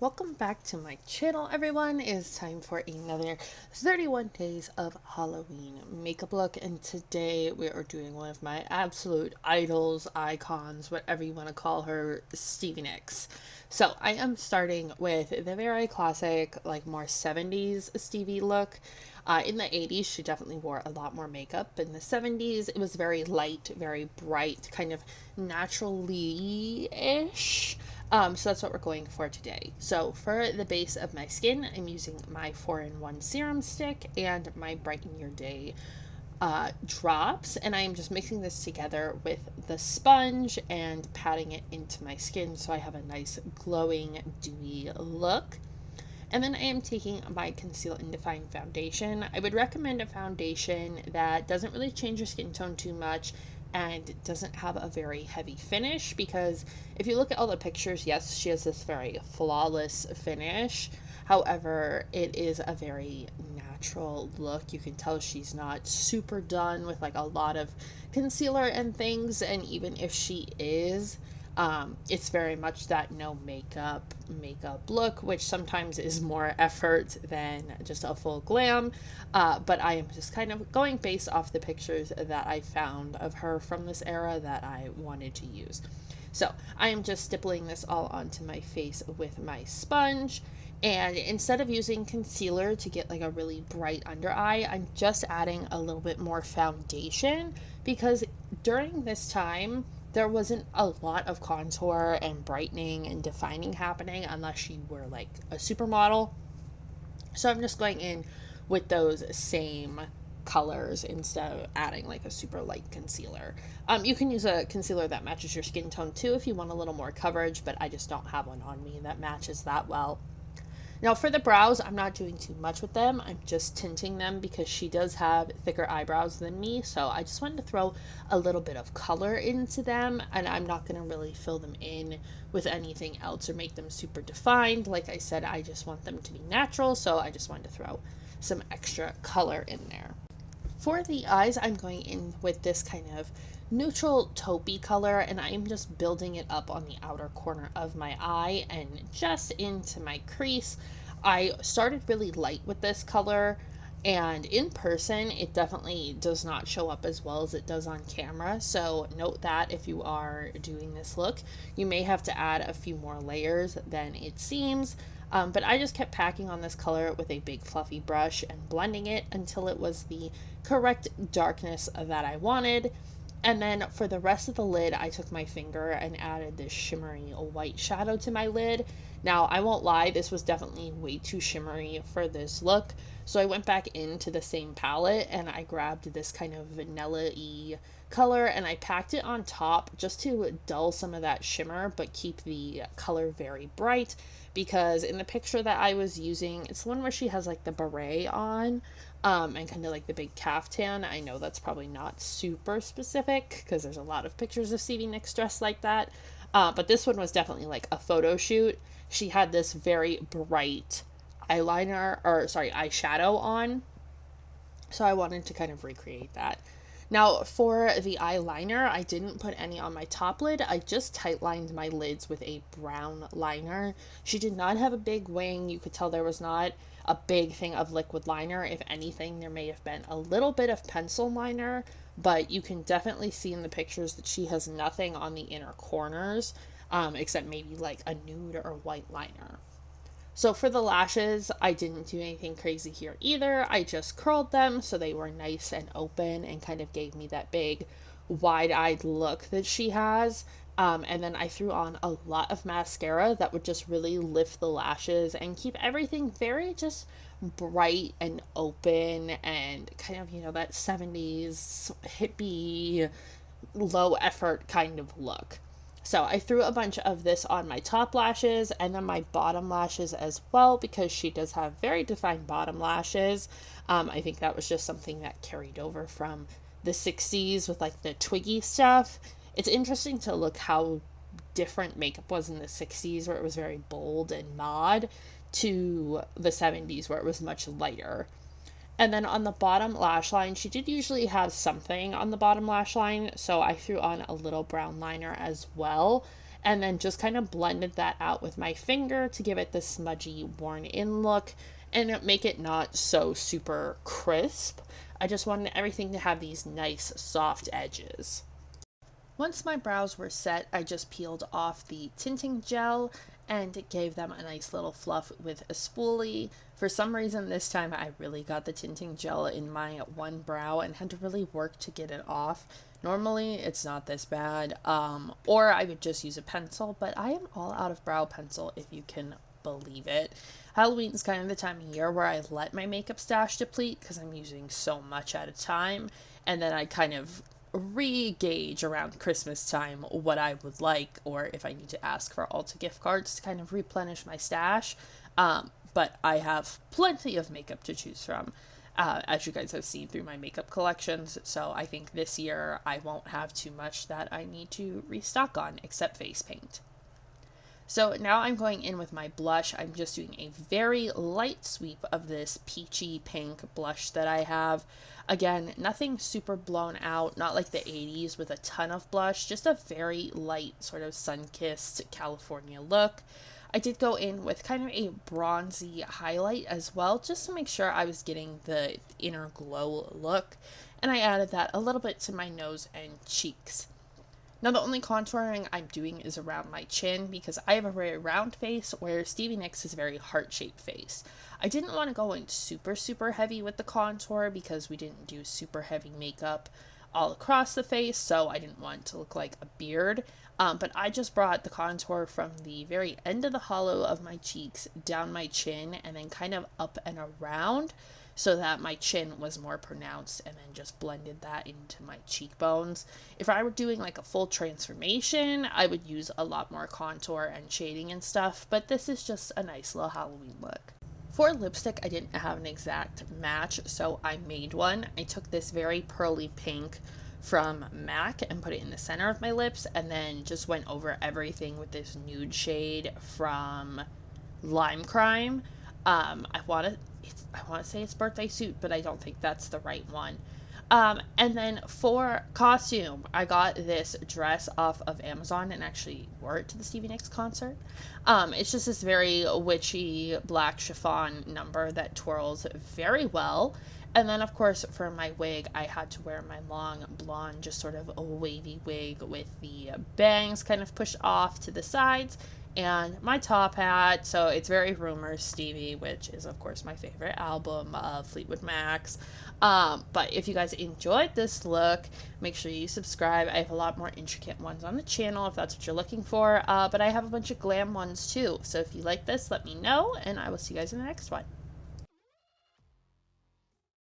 Welcome back to my channel, everyone. It's time for another 31 days of Halloween makeup look, and today we are doing one of my absolute idols, icons, whatever you want to call her, Stevie Nicks. So I am starting with the very classic, like more 70s Stevie look. In the 80s, she definitely wore a lot more makeup. In the 70s, it was very light, very bright, kind of naturally-ish. So that's what we're going for today. So for the base of my skin, I'm using my 4-in-1 serum stick and my Brighten Your Day drops, and I am just mixing this together with the sponge and patting it into my skin so I have a nice glowing, dewy look. And then I am taking my Conceal and Define foundation. I would recommend a foundation that doesn't really change your skin tone too much and doesn't have a very heavy finish, because if you look at all the pictures, yes, she has this very flawless finish. However, it is a very natural look. You can tell she's not super done with like a lot of concealer and things, and even if she is, it's very much that no makeup look, which sometimes is more effort than just a full glam. But I am just kind of going based off the pictures that I found of her from this era that I wanted to use. So I am just stippling this all onto my face with my sponge. And instead of using concealer to get like a really bright under eye, I'm just adding a little bit more foundation, because during this time, there wasn't a lot of contour and brightening and defining happening unless you were like a supermodel. So I'm just going in with those same colors instead of adding like a super light concealer. You can use a concealer that matches your skin tone too if you want a little more coverage, but I just don't have one on me that matches that well. Now for the brows, I'm not doing too much with them. I'm just tinting them because she does have thicker eyebrows than me. So I just wanted to throw a little bit of color into them, and I'm not going to really fill them in with anything else or make them super defined. Like I said, I just want them to be natural. So I just wanted to throw some extra color in there. For the eyes, I'm going in with this kind of neutral taupey color, and I'm just building it up on the outer corner of my eye and just into my crease. I started really light with this color, and in person it definitely does not show up as well as it does on camera, so note that if you are doing this look, you may have to add a few more layers than it seems. But I just kept packing on this color with a big fluffy brush and blending it until it was the correct darkness that I wanted. And then for the rest of the lid, I took my finger and added this shimmery white shadow to my lid. Now, I won't lie, this was definitely way too shimmery for this look. So I went back into the same palette and I grabbed this kind of vanilla-y color and I packed it on top just to dull some of that shimmer but keep the color very bright, because in the picture that I was using, it's the one where she has like the beret on, and kind of like the big caftan. I know that's probably not super specific because there's a lot of pictures of Stevie Nicks dressed like that, but this one was definitely like a photo shoot. She had this very bright eyeshadow on, so I wanted to kind of recreate that. Now, for the eyeliner, I didn't put any on my top lid. I just tightlined my lids with a brown liner. She did not have a big wing. You could tell there was not a big thing of liquid liner. If anything, there may have been a little bit of pencil liner, but you can definitely see in the pictures that she has nothing on the inner corners, except maybe like a nude or white liner. So for the lashes, I didn't do anything crazy here either. I just curled them so they were nice and open and kind of gave me that big wide-eyed look that she has. And then I threw on a lot of mascara that would just really lift the lashes and keep everything very just bright and open and kind of, that 70s hippie, low effort kind of look. So I threw a bunch of this on my top lashes and then my bottom lashes as well, because she does have very defined bottom lashes. I think that was just something that carried over from the 60s with like the twiggy stuff. It's interesting to look how different makeup was in the 60s, where it was very bold and mod, to the 70s where it was much lighter. And then on the bottom lash line, she did usually have something on the bottom lash line, so I threw on a little brown liner as well. and then just kind of blended that out with my finger to give it the smudgy, worn in look and make it not so super crisp. I just wanted everything to have these nice soft edges. Once my brows were set, I just peeled off the tinting gel and gave them a nice little fluff with a spoolie. For some reason this time I really got the tinting gel in my one brow and had to really work to get it off. Normally it's not this bad, or I would just use a pencil, but I am all out of brow pencil, if you can believe it. Halloween is kind of the time of year where I let my makeup stash deplete because I'm using so much at a time, and then I kind of re-gauge around Christmas time what I would like, or if I need to ask for Ulta gift cards to kind of replenish my stash. But I have plenty of makeup to choose from, as you guys have seen through my makeup collections. So I think this year I won't have too much that I need to restock on, except face paint. So now I'm going in with my blush. I'm just doing a very light sweep of this peachy pink blush that I have. Again, nothing super blown out, not like the 80s with a ton of blush, just a very light sort of sun-kissed California look. I did go in with kind of a bronzy highlight as well, just to make sure I was getting the inner glow look. And I added that a little bit to my nose and cheeks. Now the only contouring I'm doing is around my chin because I have a very round face where Stevie Nicks has a very heart-shaped face. I didn't want to go in super heavy with the contour because we didn't do super heavy makeup all across the face, so I didn't want it to look like a beard. But I just brought the contour from the very end of the hollow of my cheeks down my chin and then kind of up and around, so that my chin was more pronounced, and then just blended that into my cheekbones. If I were doing like a full transformation, I would use a lot more contour and shading and stuff, but this is just a nice little Halloween look. For lipstick, I didn't have an exact match, so I made one. I took this very pearly pink from MAC and put it in the center of my lips, and then just went over everything with this nude shade from Lime Crime. I want to say it's Birthday Suit, but I don't think that's the right one. And then for costume, I got this dress off of Amazon and actually wore it to the Stevie Nicks concert. It's just this very witchy black chiffon number that twirls very well. And then, of course, for my wig, I had to wear my long blonde, just sort of a wavy wig with the bangs kind of pushed off to the sides, and my top hat. So it's very Rumors Stevie, which is, of course, my favorite album of Fleetwood Mac's. But if you guys enjoyed this look, make sure you subscribe. I have a lot more intricate ones on the channel if that's what you're looking for. But I have a bunch of glam ones too. So if you like this, let me know, and I will see you guys in the next one.